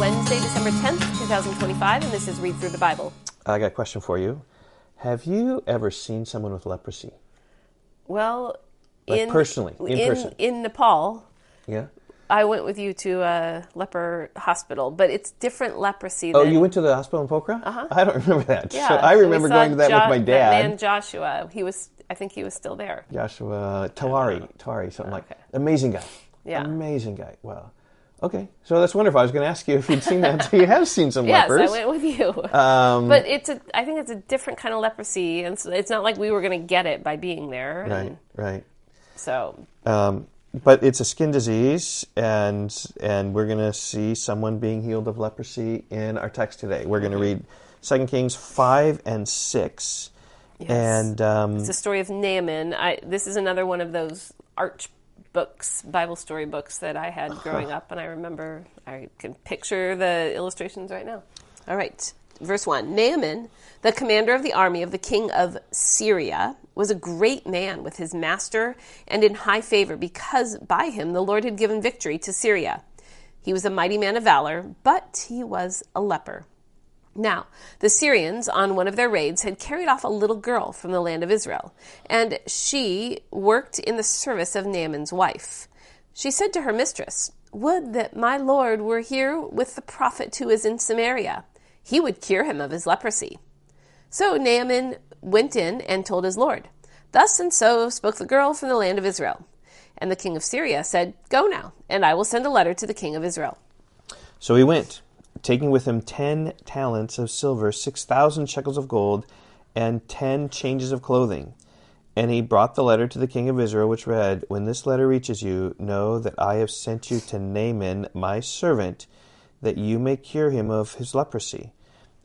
Wednesday, December 10th, 2025, and this is Read Through the Bible. I got a question for you. Have you ever seen someone with leprosy? Well, personally, in person. In Nepal, Yeah. I went with you to a leper hospital, but it's different leprosy. Oh, you went to the hospital in Pokhara? Uh-huh. I don't remember that. Yeah. So I remember going to that with my dad. That man Joshua, I think he was still there. Joshua Tawari, something like that. Okay. Amazing guy. Yeah. Amazing guy. Wow. Okay, so that's wonderful. I was going to ask you if you'd seen that. So you have seen some lepers. Yes, I went with you. But I think it's a different kind of leprosy, and so it's not like we were going to get it by being there. Right. So. But it's a skin disease, and we're going to see someone being healed of leprosy in our text today. We're going to read 2 Kings 5 and 6. Yes. And it's the story of Naaman. This is another one of those arch books, Bible story books that I had growing up, and I remember I can picture the illustrations right now. All right, verse 1. Naaman, the commander of the army of the king of Syria, was a great man with his master and in high favor, because by him the Lord had given victory to Syria. He was a mighty man of valor, but he was a leper. Now, the Syrians, on one of their raids, had carried off a little girl from the land of Israel, and she worked in the service of Naaman's wife. She said to her mistress, "Would that my lord were here with the prophet who is in Samaria. He would cure him of his leprosy." So Naaman went in and told his lord, "Thus and so spoke the girl from the land of Israel." And the king of Syria said, "Go now, and I will send a letter to the king of Israel." So he went, taking with him 10 talents of silver, 6,000 shekels of gold, and 10 changes of clothing. And he brought the letter to the king of Israel, which read, "When this letter reaches you, know that I have sent you to Naaman, my servant, that you may cure him of his leprosy."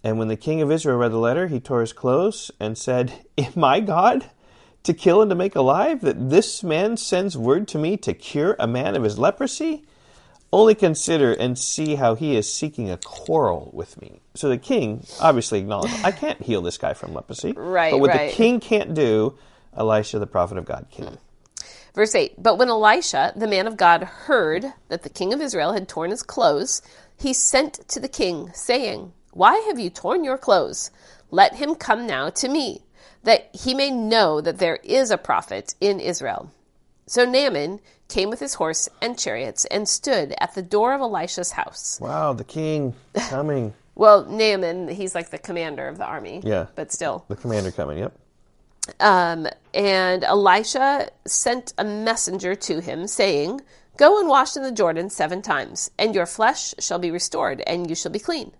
And when the king of Israel read the letter, he tore his clothes and said, "Am I God, to kill and to make alive, that this man sends word to me to cure a man of his leprosy? Only consider and see how he is seeking a quarrel with me." So the king obviously acknowledged, I can't heal this guy from leprosy. Right, but what the king can't do, Elisha, the prophet of God, can. Verse 8, but when Elisha, the man of God, heard that the king of Israel had torn his clothes, he sent to the king, saying, "Why have you torn your clothes? Let him come now to me, that he may know that there is a prophet in Israel." So Naaman came with his horse and chariots and stood at the door of Elisha's house. Wow, the king coming. Well, Naaman, he's like the commander of the army. Yeah. But still. The commander coming, yep. And Elisha sent a messenger to him, saying, "Go and wash in the Jordan 7 times, and your flesh shall be restored, and you shall be clean."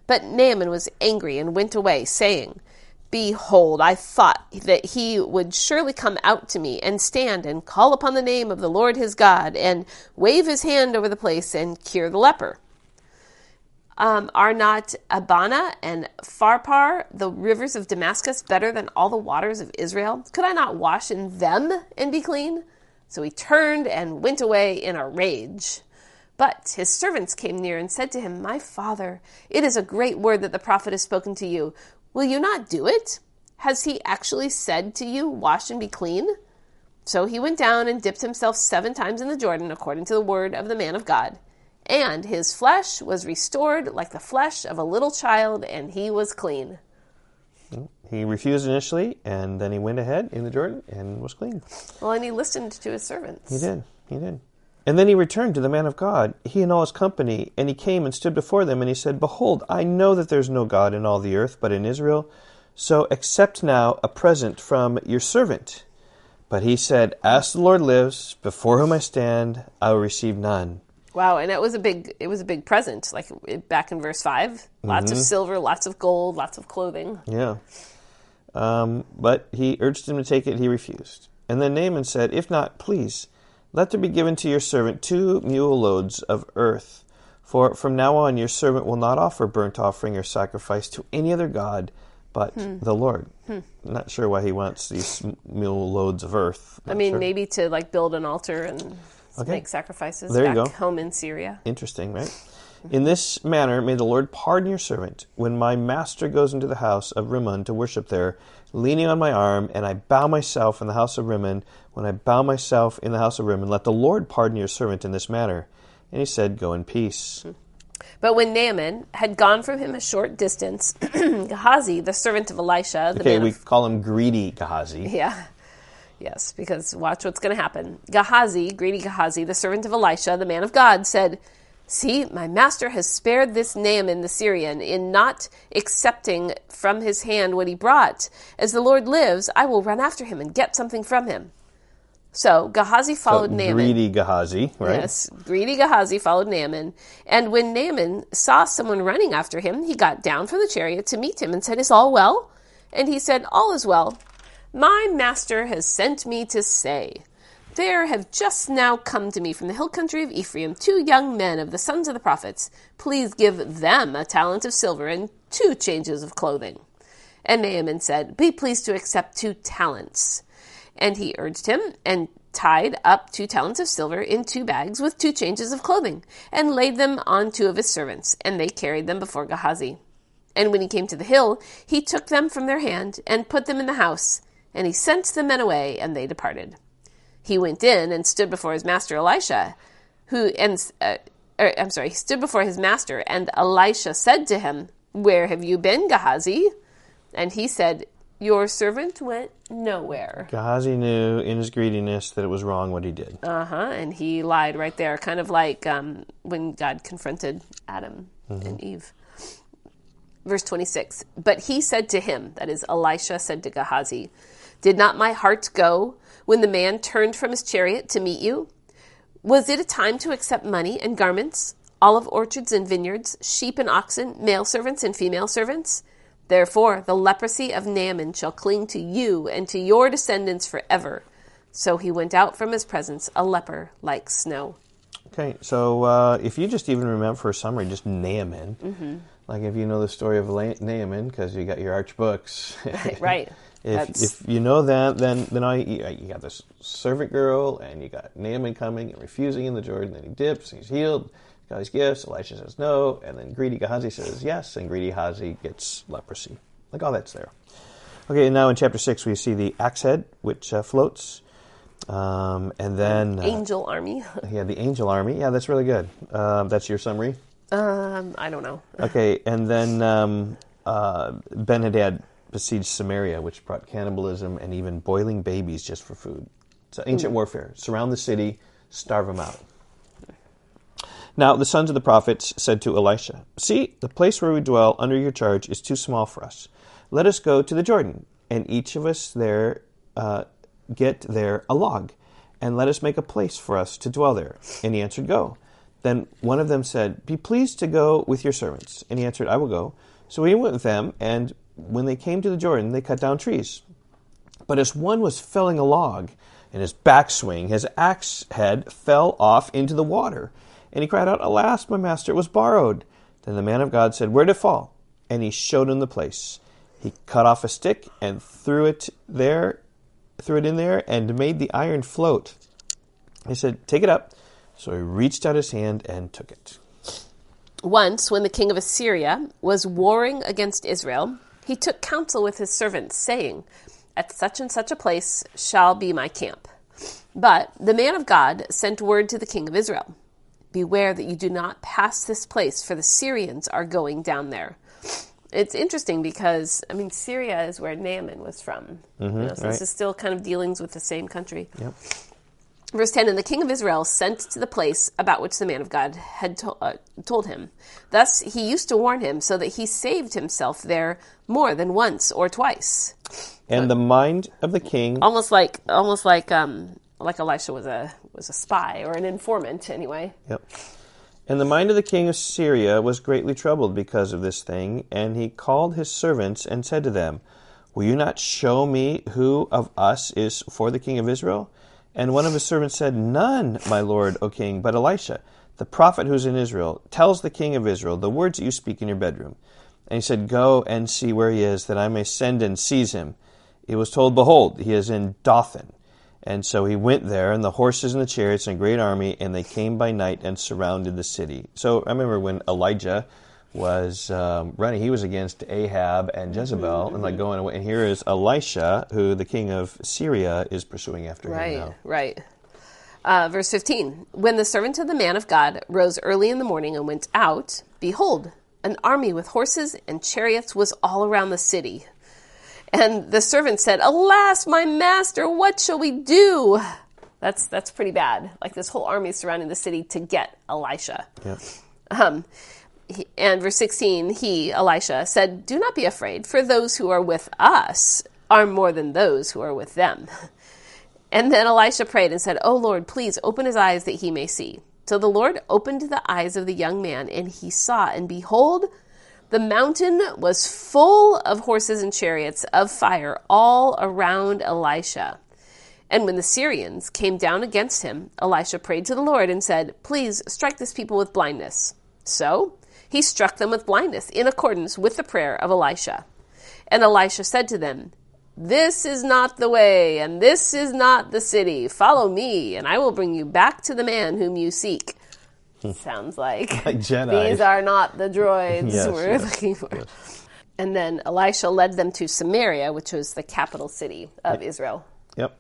But Naaman was angry and went away, saying, "Behold, I thought that he would surely come out to me and stand and call upon the name of the Lord his God and wave his hand over the place and cure the leper. Are not Abana and Pharpar, the rivers of Damascus, better than all the waters of Israel? Could I not wash in them and be clean?" So he turned and went away in a rage. But his servants came near and said to him, "My father, it is a great word that the prophet has spoken to you. Will you not do it? Has he actually said to you, 'Wash and be clean'?" So he went down and dipped himself 7 times in the Jordan, according to the word of the man of God. And his flesh was restored like the flesh of a little child, and he was clean. He refused initially, and then he went ahead in the Jordan and was clean. Well, and he listened to his servants. He did. And then he returned to the man of God, he and all his company, and he came and stood before them, and he said, "Behold, I know that there is no God in all the earth but in Israel, so accept now a present from your servant." But he said, "As the Lord lives, before whom I stand, I will receive none." Wow, and it was a big present, like back in verse 5. Lots of silver, lots of gold, lots of clothing. Yeah. But he urged him to take it, he refused. And then Naaman said, "If not, please, let there be given to your servant 2 mule loads of earth. For from now on your servant will not offer burnt offering or sacrifice to any other god but the Lord." Not sure why he wants these mule loads of earth. Maybe to build an altar and make sacrifices back home in Syria. Interesting, right? "In this manner may the Lord pardon your servant. When my master goes into the house of Rimmon to worship there, leaning on my arm, and I bow myself in the house of Rimmon, when I bow myself in the house of Rimmon, let the Lord pardon your servant in this manner." And he said, "Go in peace." But when Naaman had gone from him a short distance, Gehazi, the servant of Elisha, we call him greedy Gehazi. Yeah. Yes, because watch what's going to happen. Greedy Gehazi, the servant of Elisha, the man of God, said, "See, my master has spared this Naaman the Syrian in not accepting from his hand what he brought. As the Lord lives, I will run after him and get something from him." So Gehazi followed Naaman. Greedy Gehazi, right? Yes, greedy Gehazi followed Naaman. And when Naaman saw someone running after him, he got down from the chariot to meet him and said, "Is all well?" And he said, "All is well. My master has sent me to say, there have just now come to me from the hill country of Ephraim 2 young men of the sons of the prophets. Please give them a talent of silver and 2 changes of clothing." And Naaman said, "Be pleased to accept 2 talents. And he urged him, and tied up 2 talents of silver in 2 bags with 2 changes of clothing, and laid them on 2 of his servants, and they carried them before Gehazi. And when he came to the hill, he took them from their hand, and put them in the house, and he sent the men away, and they departed. He went in and stood before his master Elisha, he stood before his master, and Elisha said to him, "Where have you been, Gehazi?" And he said, "Your servant went nowhere." Gehazi knew in his greediness that it was wrong what he did. And he lied right there, kind of like when God confronted Adam and Eve. Verse 26, "But he said to him," that is, Elisha said to Gehazi, "Did not my heart go when the man turned from his chariot to meet you? Was it a time to accept money and garments, olive orchards and vineyards, sheep and oxen, male servants and female servants? Therefore, the leprosy of Naaman shall cling to you and to your descendants forever." So he went out from his presence, a leper like snow. Okay, so if you just even remember for a summary, just Naaman, like if you know the story of Naaman, because you got your arch books. Right. If you know that, then you got this servant girl, and you got Naaman coming and refusing in the Jordan, then he dips, and he's healed. Got his gifts, Elisha says no, and then greedy Gehazi says yes, and greedy Gehazi gets leprosy. Like all that's there. Okay, and now in chapter 6 we see the axe head, which floats, and then... angel army. Yeah, the angel army. Yeah, that's really good. That's your summary? I don't know. Okay, and then Ben-Hadad besieged Samaria, which brought cannibalism and even boiling babies just for food. It's ancient warfare. Surround the city, starve them out. Now the sons of the prophets said to Elisha, "See, the place where we dwell under your charge is too small for us. Let us go to the Jordan, and each of us there get there a log, and let us make a place for us to dwell there." And he answered, "Go." Then one of them said, "Be pleased to go with your servants." And he answered, "I will go." So he went with them, and when they came to the Jordan, they cut down trees. But as one was felling a log, in his backswing, his axe head fell off into the water. And he cried out, "Alas, my master, it was borrowed." Then the man of God said, "Where did it fall?" And he showed him the place. He cut off a stick and threw it in there, and made the iron float. He said, "Take it up." So he reached out his hand and took it. Once, when the king of Assyria was warring against Israel, he took counsel with his servants, saying, "At such and such a place shall be my camp." But the man of God sent word to the king of Israel, "Beware that you do not pass this place, for the Syrians are going down there." It's interesting because, Syria is where Naaman was from. So right. This is still kind of dealings with the same country. Yep. Verse 10, "And the king of Israel sent to the place about which the man of God had told him. Thus he used to warn him, so that he saved himself there more than once or twice." And the mind of the king... Almost like Elisha was a spy, or an informant, anyway. Yep. "And the mind of the king of Syria was greatly troubled because of this thing, and he called his servants and said to them, 'Will you not show me who of us is for the king of Israel?' And one of his servants said, 'None, my lord, O king, but Elisha, the prophet who is in Israel, tells the king of Israel the words that you speak in your bedroom.' And he said, 'Go and see where he is, that I may send and seize him.' He was told, 'Behold, he is in Dothan.' And so he went there, and the horses and the chariots and a great army, and they came by night and surrounded the city." So I remember when Elijah was running, he was against Ahab and Jezebel, and going away. And here is Elisha, who the king of Syria is pursuing after him now. Right. Verse 15. When the servant of the man of God rose early in the morning and went out, behold, an army with horses and chariots was all around the city. And the servant said, "Alas, my master, what shall we do?" That's pretty bad. Like this whole army surrounding the city to get Elisha. Yeah. And verse 16, Elisha, said, "Do not be afraid, for those who are with us are more than those who are with them." And then Elisha prayed and said, "O Lord, please open his eyes that he may see." So the Lord opened the eyes of the young man, and he saw, and behold, the mountain was full of horses and chariots of fire all around Elisha. And when the Syrians came down against him, Elisha prayed to the Lord and said, "Please strike this people with blindness." So he struck them with blindness in accordance with the prayer of Elisha. And Elisha said to them, "This is not the way, and this is not the city. Follow me, and I will bring you back to the man whom you seek." Sounds like Jedi. These are not the droids Yes, we're yes, looking for. Yes. And then Elisha led them to Samaria, which was the capital city of Israel. Yep.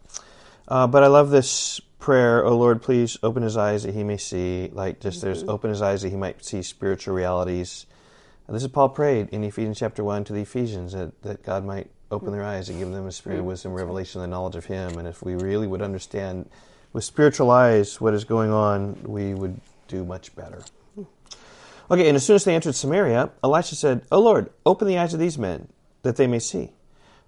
But I love this prayer, "O Lord, please open his eyes that he may see." Like, just there's open his eyes that he might see spiritual realities. And this is Paul prayed in Ephesians chapter 1 to the Ephesians, that God might open their eyes and give them a spirit of wisdom, revelation, and the knowledge of him. And if we really would understand with spiritual eyes what is going on, we would do much better. Okay, and as soon as they entered Samaria, Elisha said, "O Lord, open the eyes of these men, that they may see."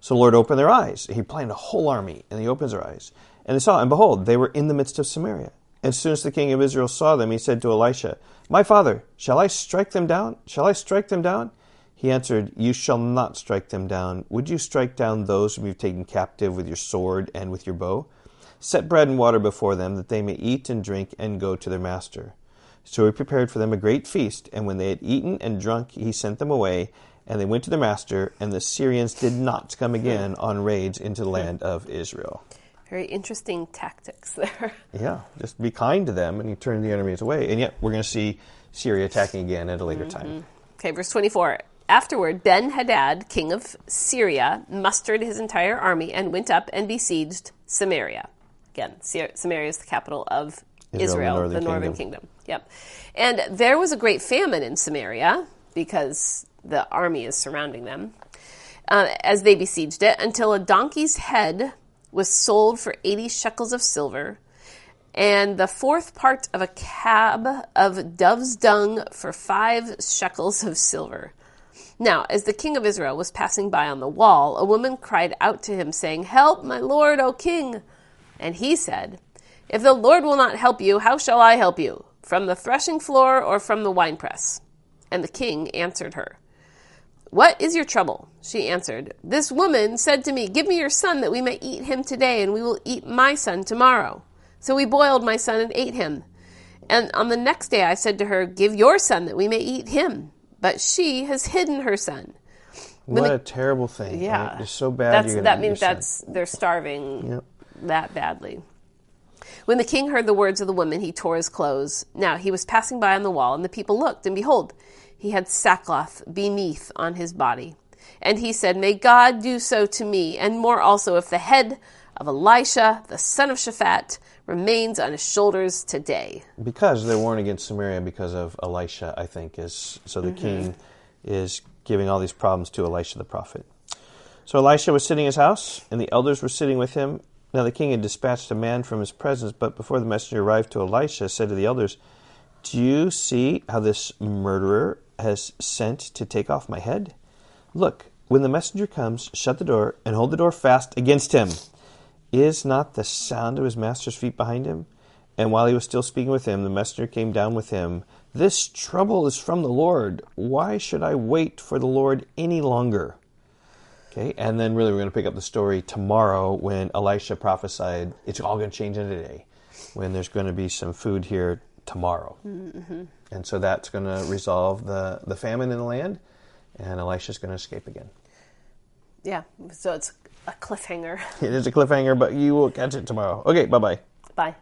So the Lord opened their eyes. He planned a whole army, and he opens their eyes. And they saw, and behold, they were in the midst of Samaria. And as soon as the king of Israel saw them, he said to Elisha, "My father, shall I strike them down? Shall I strike them down?" He answered, "You shall not strike them down. Would you strike down those whom you've taken captive with your sword and with your bow? Set bread and water before them, that they may eat and drink and go to their master." So he prepared for them a great feast, and when they had eaten and drunk, he sent them away, and they went to their master, and the Syrians did not come again on raids into the land of Israel. Very interesting tactics there. Yeah, just be kind to them, and you turn the enemies away. And yet, we're going to see Syria attacking again at a later time. Okay, verse 24. Afterward, Ben-Hadad, king of Syria, mustered his entire army and went up and besieged Samaria. Again, Samaria is the capital of Israel, the northern kingdom. Yep. And there was a great famine in Samaria because the army is surrounding them as they besieged it, until a donkey's head was sold for 80 shekels of silver, and the fourth part of a cab of dove's dung for 5 shekels of silver. Now, as the king of Israel was passing by on the wall, a woman cried out to him, saying, "Help, my lord, O king." And he said, "If the Lord will not help you, how shall I help you? From the threshing floor or from the winepress?" And the king answered her, "What is your trouble?" She answered, "This woman said to me, 'Give me your son that we may eat him today, and we will eat my son tomorrow.' So we boiled my son and ate him. And on the next day I said to her, 'Give your son that we may eat him.' But she has hidden her son." What a terrible thing. Yeah. Right? It's so bad. That means they're starving that badly. When the king heard the words of the woman, he tore his clothes. Now he was passing by on the wall, and the people looked, and behold, he had sackcloth beneath on his body. And he said, "May God do so to me, and more also, if the head of Elisha, the son of Shaphat, remains on his shoulders today." Because they warned against Samaria because of Elisha, I think. So the king is giving all these problems to Elisha the prophet. So Elisha was sitting in his house, and the elders were sitting with him. Now the king had dispatched a man from his presence, but before the messenger arrived to Elisha, said to the elders, "Do you see how this murderer has sent to take off my head? Look, when the messenger comes, shut the door and hold the door fast against him. Is not the sound of his master's feet behind him?" And while he was still speaking with him, the messenger came down with him. "This trouble is from the Lord. Why should I wait for the Lord any longer?" Okay, and then really we're going to pick up the story tomorrow when Elisha prophesied it's all going to change in a day, when there's going to be some food here tomorrow. Mm-hmm. And so that's going to resolve the famine in the land, and Elisha's going to escape again. Yeah, so it's a cliffhanger. It is a cliffhanger, but you will catch it tomorrow. Okay, bye-bye. Bye.